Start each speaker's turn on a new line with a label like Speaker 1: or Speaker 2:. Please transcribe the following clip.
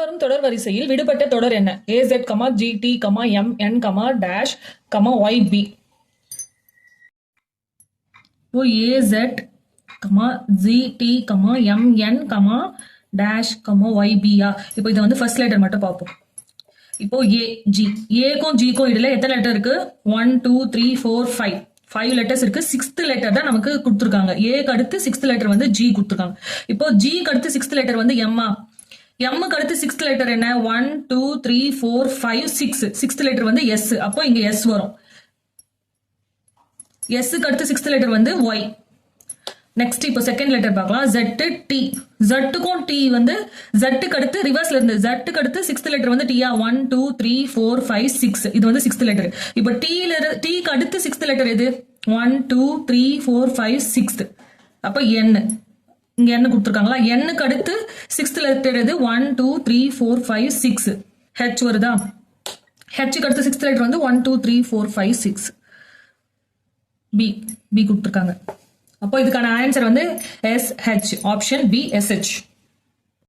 Speaker 1: பின்வரும் தொடர் வரிசையில் விடுபட்ட தொடர் என்ன? AZ, GT, MN, dash, YB. இப்போ AZ, GT, MN, dash, YB. இப்போ இதை வந்து ஃபர்ஸ்ட் லெட்டர் மட்டும் பார்ப்போம். இப்போ ஏக்கும் ஜிக்கும் இடையில எத்தனை லெட்டர் இருக்கு? 1 2 3 4 5 5 லெட்டர்ஸ் இருக்கு. 6th லெட்டர் தான் நமக்கு கொடுத்துருக்காங்க. ஏக்கு அடுத்து 6th லெட்டர் வந்து ஜி கொடுத்துருக்காங்க. இப்போ ஜிக்கு அடுத்து 6th லெட்டர் வந்து எம்மா. எம்முக்கு அடுத்து 6th லெட்டர் என்ன? 1 2 3 4 5 6. 6th லெட்டர் வந்து எஸ். அப்போ இங்க எஸ் வரும். எஸ்க்கு அடுத்து 6th லெட்டர் வந்து ஒய். நெக்ஸ்ட் இப்போ செகண்ட் லெட்டர் பார்க்கலாம். Z, T. ஜட்டுக்கும் டி வந்து ஜட்டுக்கு அடுத்து ரிவர்ஸ்ல இருந்து ஜட்டுக்கு அடுத்து 6th லெட்டர் வந்து டியா. 1 2 3 4 5 6. இது வந்து 6th லெட்டர். இப்போ டீக்கு அடுத்து 6th லெட்டர் எது? 1 2 3 4 5 6. அப்ப என் இங்க என்ன கொடுத்துருக்காங்களா? எண்ணுக்கு அடுத்து 6th லெட்டர் எது? 1 2 3 4 5 6. ஹெச் வருதா? ஹெச்சுக்கு அடுத்து 6th லெட்டர் வந்து 1 2 3 4 5 6. பி கொடுத்துருக்காங்க. அப்போ இதுக்கான ஆன்சர் வந்து SH. Option B SH.